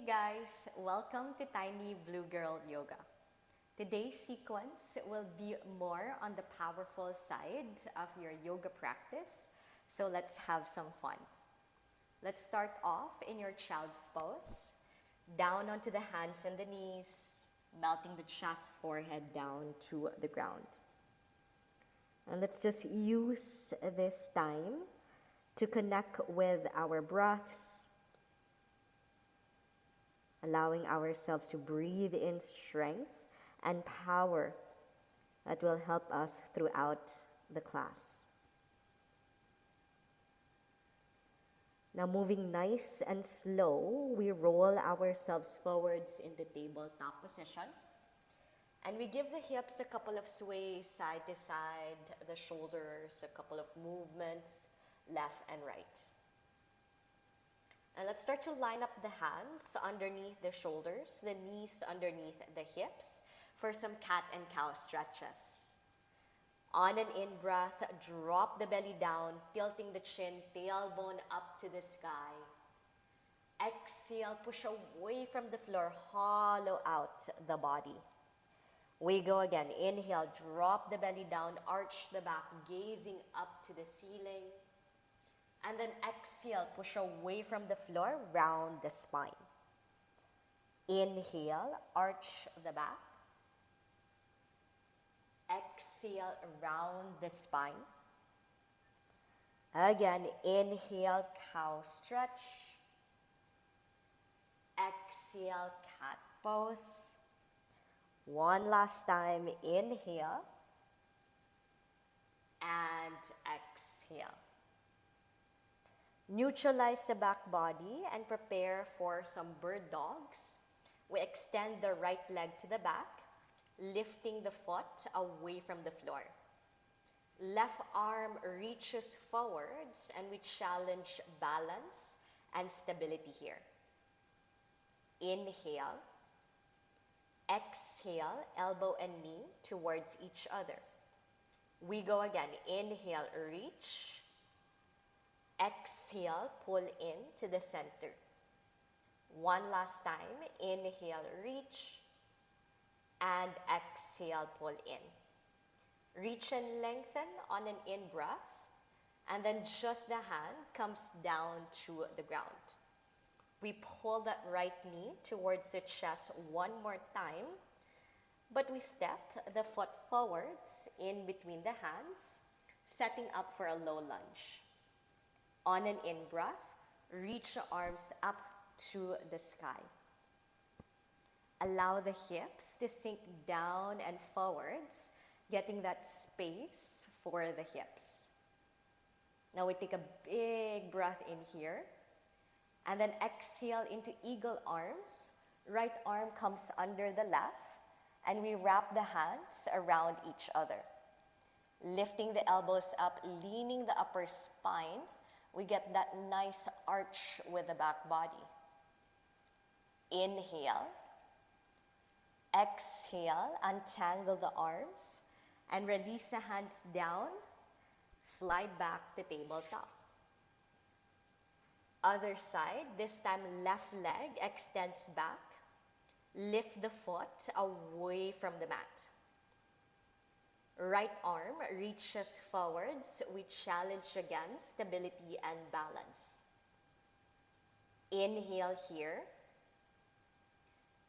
guys, welcome to Tiny Blue Girl Yoga. Today's sequence will be more on the powerful side of your yoga practice, so let's have some fun. Let's start off in your child's pose, down onto the hands and the knees, melting the chest, forehead down to the ground. And let's just use this time to connect with our breaths, allowing ourselves to breathe in strength and power that will help us throughout the class. Now, moving nice and slow, we roll ourselves forwards in the tabletop position. And we give the hips a couple of sways side to side, the shoulders a couple of movements left and right. And let's start to line up the hands underneath the shoulders, the knees underneath the hips for some cat and cow stretches. On an in-breath, drop the belly down, tilting the chin, tailbone up to the sky. Exhale, push away from the floor, hollow out the body. We go again. Inhale, drop the belly down, arch the back, gazing up to the ceiling. And then exhale, push away from the floor, round the spine. Inhale, arch the back. Exhale, round the spine. Again, inhale, cow stretch. Exhale, cat pose. One last time, inhale. And exhale. Neutralize the back body and prepare for some bird dogs. We extend the right leg to the back, lifting the foot away from the floor. Left arm reaches forwards and we challenge balance and stability here. Inhale. Exhale, elbow and knee towards each other. We go again. Inhale, reach. Exhale, pull in to the center. One last time. Inhale, reach. And exhale, pull in. Reach and lengthen on an in-breath. And then just the hand comes down to the ground. We pull that right knee towards the chest one more time. But we step the foot forwards in between the hands, setting up for a low lunge. On an in-breath, reach the arms up to the sky. Allow the hips to sink down and forwards, getting that space for the hips. Now we take a big breath in here, and then exhale into eagle arms. Right arm comes under the left, and we wrap the hands around each other. Lifting the elbows up, leaning the upper spine, we get that nice arch with the back body. Inhale. Exhale, untangle the arms and release the hands down. Slide back to tabletop. Other side, this time left leg extends back. Lift the foot away from the mat. Right arm reaches forwards. We challenge again stability and balance. Inhale here.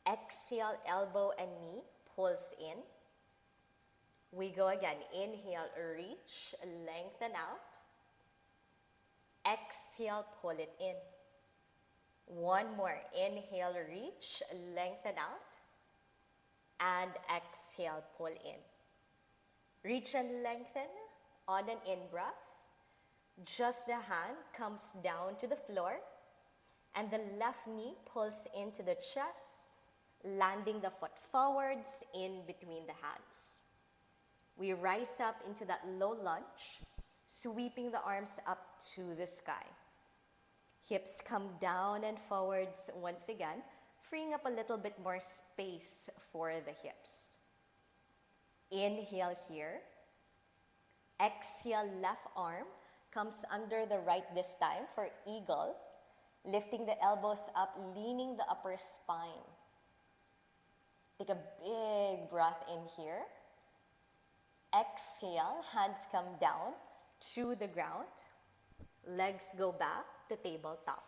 Exhale, elbow and knee pulls in. We go again. Inhale, reach, lengthen out. Exhale, pull it in. One more. Inhale, reach, lengthen out. And exhale, pull in. Reach and lengthen on an in-breath. Just the hand comes down to the floor and the left knee pulls into the chest, landing the foot forwards in between the hands. We rise up into that low lunge, sweeping the arms up to the sky. Hips come down and forwards once again, freeing up a little bit more space for the hips. Inhale here. Exhale, left arm comes under the right this time for eagle. Lifting the elbows up, leaning the upper spine. Take a big breath in here. Exhale, hands come down to the ground. Legs go back to tabletop.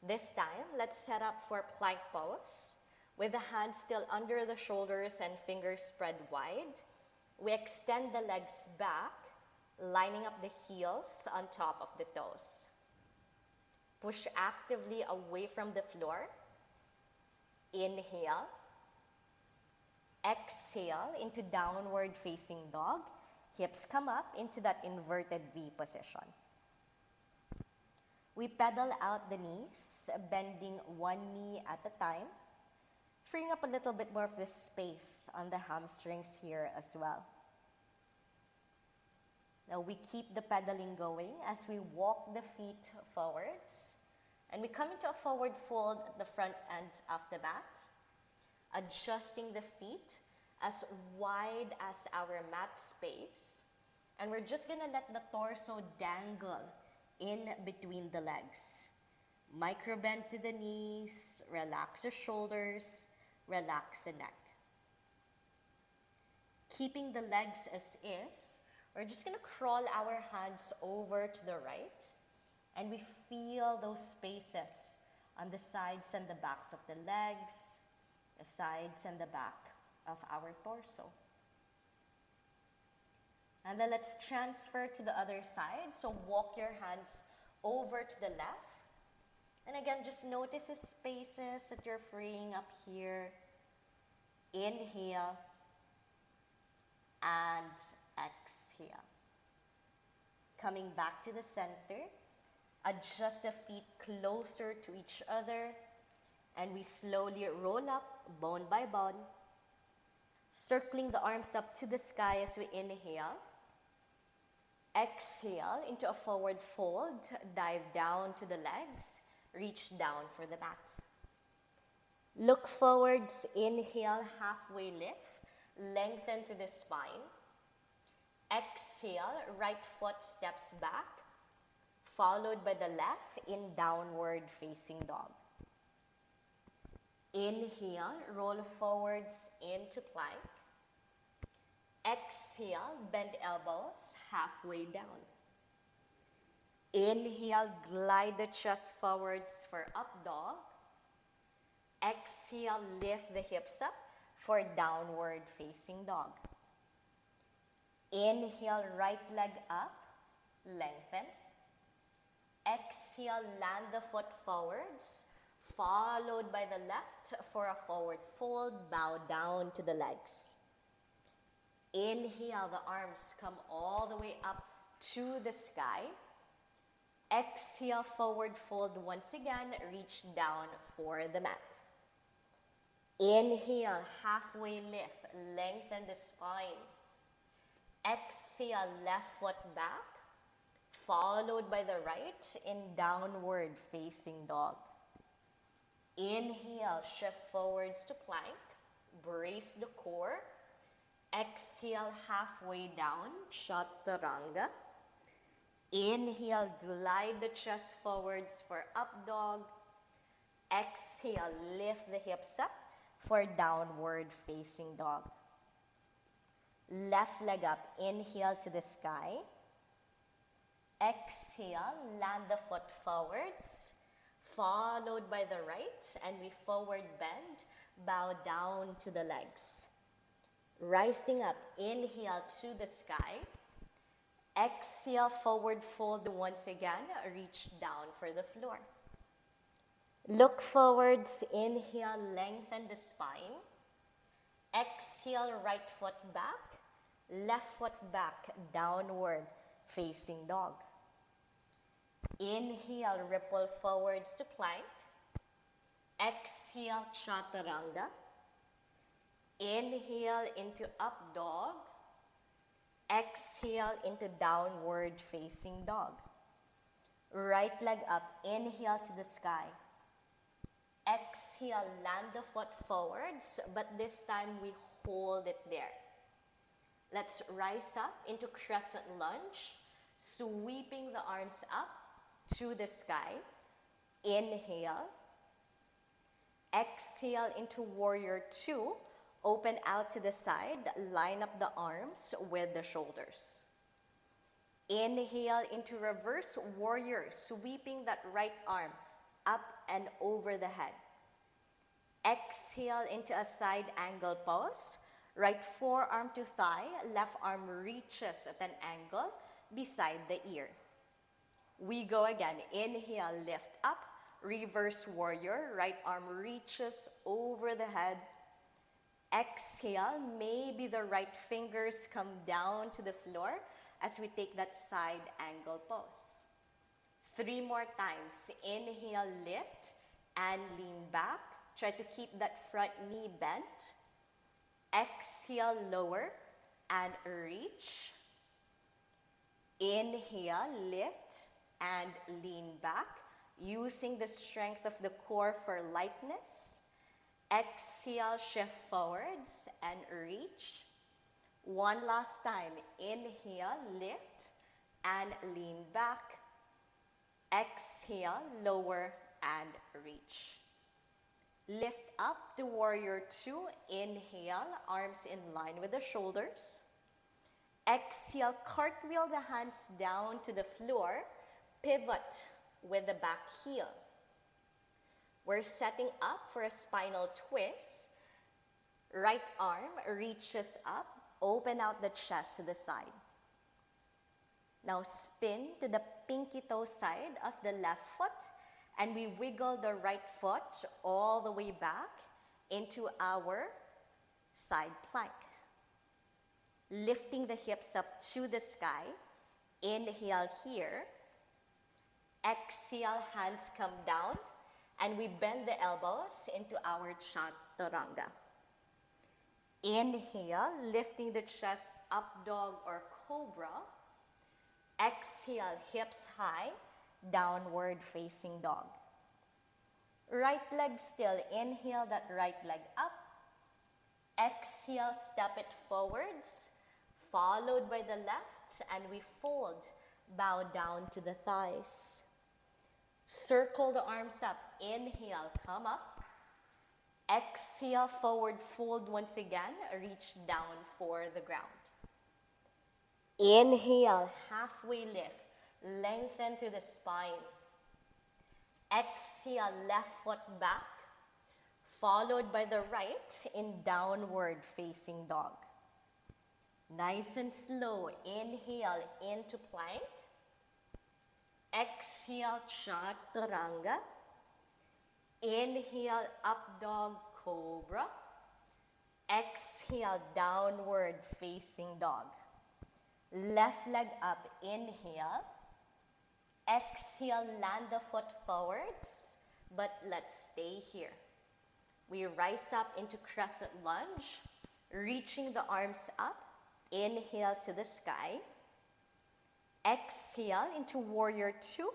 This time, let's set up for plank pose. With the hands still under the shoulders and fingers spread wide, we extend the legs back, lining up the heels on top of the toes. Push actively away from the floor. Inhale. Exhale into downward facing dog. Hips come up into that inverted V position. We pedal out the knees, bending one knee at a time, freeing up a little bit more of the space on the hamstrings here as well. Now we keep the pedaling going as we walk the feet forwards, and we come into a forward fold at the front end of the mat, adjusting the feet as wide as our mat space, and we're just gonna let the torso dangle in between the legs. Micro bend to the knees, relax the shoulders, relax the neck. Keeping the legs as is, we're just gonna crawl our hands over to the right, and we feel those spaces on the sides and the backs of the legs, the sides and the back of our torso. And then let's transfer to the other side. So walk your hands over to the left. And again, just notice the spaces that you're freeing up here. Inhale and exhale. Coming back to the center, adjust the feet closer to each other, and we slowly roll up bone by bone, circling the arms up to the sky as we inhale. Exhale into a forward fold, dive down to the legs, reach down for the mat. Look forwards, inhale, halfway lift, lengthen through the spine. Exhale, right foot steps back, followed by the left in downward facing dog. Inhale, roll forwards into plank. Exhale, bend elbows halfway down. Inhale, glide the chest forwards for up dog. Exhale, lift the hips up for downward facing dog. Inhale, right leg up, lengthen. Exhale, land the foot forwards, followed by the left for a forward fold, bow down to the legs. Inhale, the arms come all the way up to the sky. Exhale, forward fold once again, reach down for the mat. Inhale, halfway lift, lengthen the spine. Exhale, left foot back, followed by the right in downward facing dog. Inhale, shift forwards to plank, brace the core. Exhale, halfway down, chaturanga. Inhale, glide the chest forwards for up dog. Exhale, lift the hips up for downward facing dog. Left leg up, inhale to the sky. Exhale, land the foot forwards, followed by the right, and we forward bend, bow down to the legs. Rising up, inhale to the sky. Exhale, forward fold once again, reach down for the floor. Look forwards, inhale, lengthen the spine. Exhale, right foot back, left foot back, downward facing dog. Inhale, ripple forwards to plank. Exhale, chaturanga. Inhale into up dog. Exhale into downward facing dog. Right leg up, inhale to the sky. Exhale, land the foot forwards, but this time we hold it there. Let's rise up into crescent lunge, sweeping the arms up, to the sky. Inhale. Exhale into warrior two. Open out to the side. Line up the arms with the shoulders. Inhale into reverse warrior, sweeping that right arm up and over the head. Exhale into a side angle pose. Right forearm to thigh, left arm reaches at an angle beside the ear. We go again. Inhale, lift up. Reverse warrior. Right arm reaches over the head. Exhale. Maybe the right fingers come down to the floor as we take that side angle pose. 3 more times. Inhale, lift and lean back. Try to keep that front knee bent. Exhale, lower and reach. Inhale, lift and lean back, using the strength of the core for lightness. Exhale, shift forwards and reach. One last time. Inhale, lift and lean back. Exhale, lower and reach. Lift up to warrior two. Inhale, arms in line with the shoulders. Exhale, cartwheel the hands down to the floor. Pivot with the back heel. We're setting up for a spinal twist. Right arm reaches up. Open out the chest to the side. Now spin to the pinky toe side of the left foot. And we wiggle the right foot all the way back into our side plank. Lifting the hips up to the sky. Inhale here. Exhale, hands come down. And we bend the elbows into our chaturanga. Inhale, lifting the chest, up dog or cobra. Exhale, hips high. Downward facing dog. Right leg still. Inhale that right leg up. Exhale, step it forwards, followed by the left, and we fold. Bow down to the thighs. Circle the arms up. Inhale, come up. Exhale, forward fold once again. Reach down for the ground. Inhale, halfway lift. Lengthen through the spine. Exhale, left foot back, followed by the right in downward facing dog. Nice and slow. Inhale into plank. Exhale, chaturanga. Inhale, up dog, cobra. Exhale, downward facing dog. Left leg up. Inhale. Exhale, land the foot forwards, but let's stay here. We rise up into crescent lunge, reaching the arms up. Inhale to the sky. Exhale into warrior two.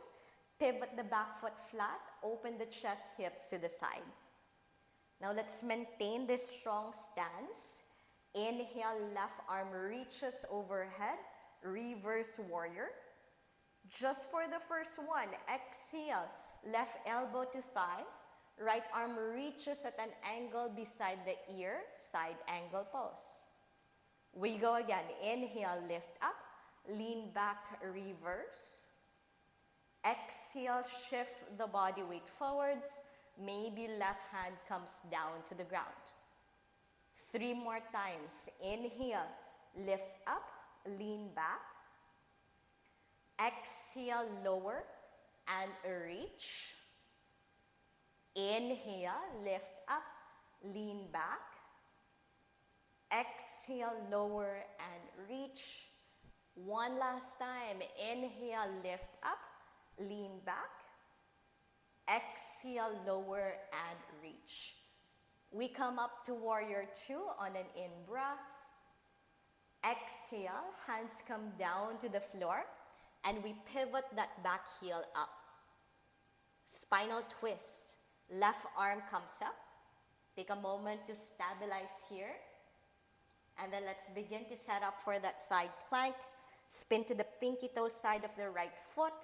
Pivot the back foot flat. Open the chest, hips to the side. Now let's maintain this strong stance. Inhale, left arm reaches overhead. Reverse warrior. Just for the first one, exhale, left elbow to thigh, right arm reaches at an angle beside the ear, side angle pose. We go again. Inhale, lift up, lean back, reverse. Exhale, shift the body weight forwards. Maybe left hand comes down to the ground. 3 more times. Inhale, lift up, lean back. Exhale, lower and reach. Inhale, lift up, lean back. Exhale, lower and reach. One last time. Inhale, lift up, lean back. Exhale, lower and reach. We come up to warrior two on an in-breath. Exhale, hands come down to the floor. And we pivot that back heel up. Spinal twist. Left arm comes up. Take a moment to stabilize here. And then let's begin to set up for that side plank. Spin to the pinky toe side of the right foot.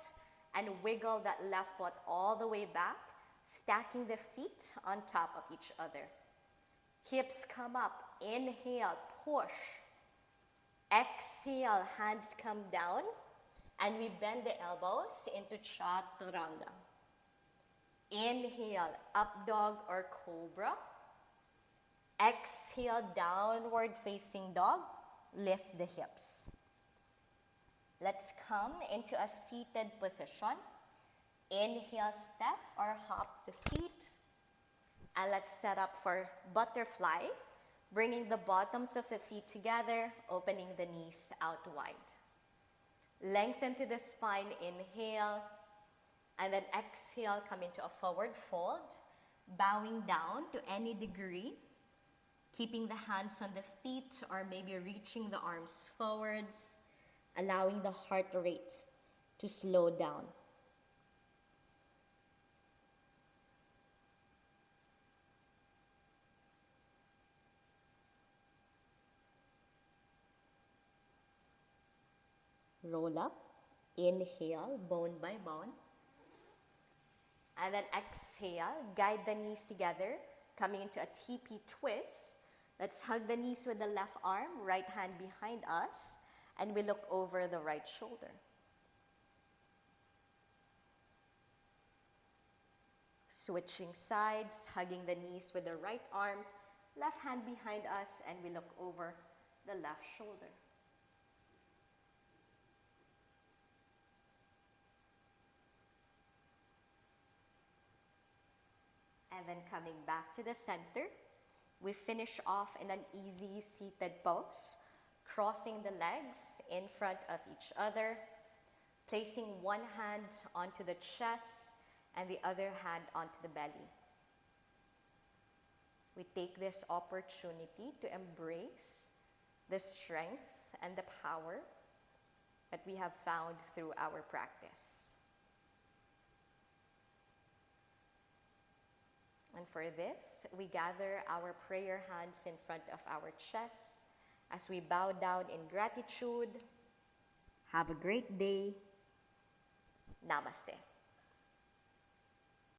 and wiggle that left foot all the way back, stacking the feet on top of each other. Hips come up. Inhale, push. Exhale, hands come down, and we bend the elbows into chaturanga. Inhale, up dog or cobra. Exhale, downward facing dog. Lift the hips. Let's come into a seated position. Inhale, step or hop to seat. And let's set up for butterfly, bringing the bottoms of the feet together, opening the knees out wide. Lengthen to the spine, inhale, and then exhale, come into a forward fold, bowing down to any degree, keeping the hands on the feet or maybe reaching the arms forwards, allowing the heart rate to slow down. Roll up, inhale, bone by bone. And then exhale, guide the knees together, coming into a TP twist. Let's hug the knees with the left arm, right hand behind us, and we look over the right shoulder. Switching sides, hugging the knees with the right arm, left hand behind us, and we look over the left shoulder. And then coming back to the center, we finish off in an easy seated pose, crossing the legs in front of each other, placing one hand onto the chest and the other hand onto the belly. We take this opportunity to embrace the strength and the power that we have found through our practice. And for this, we gather our prayer hands in front of our chest as we bow down in gratitude. Have a great day. Namaste.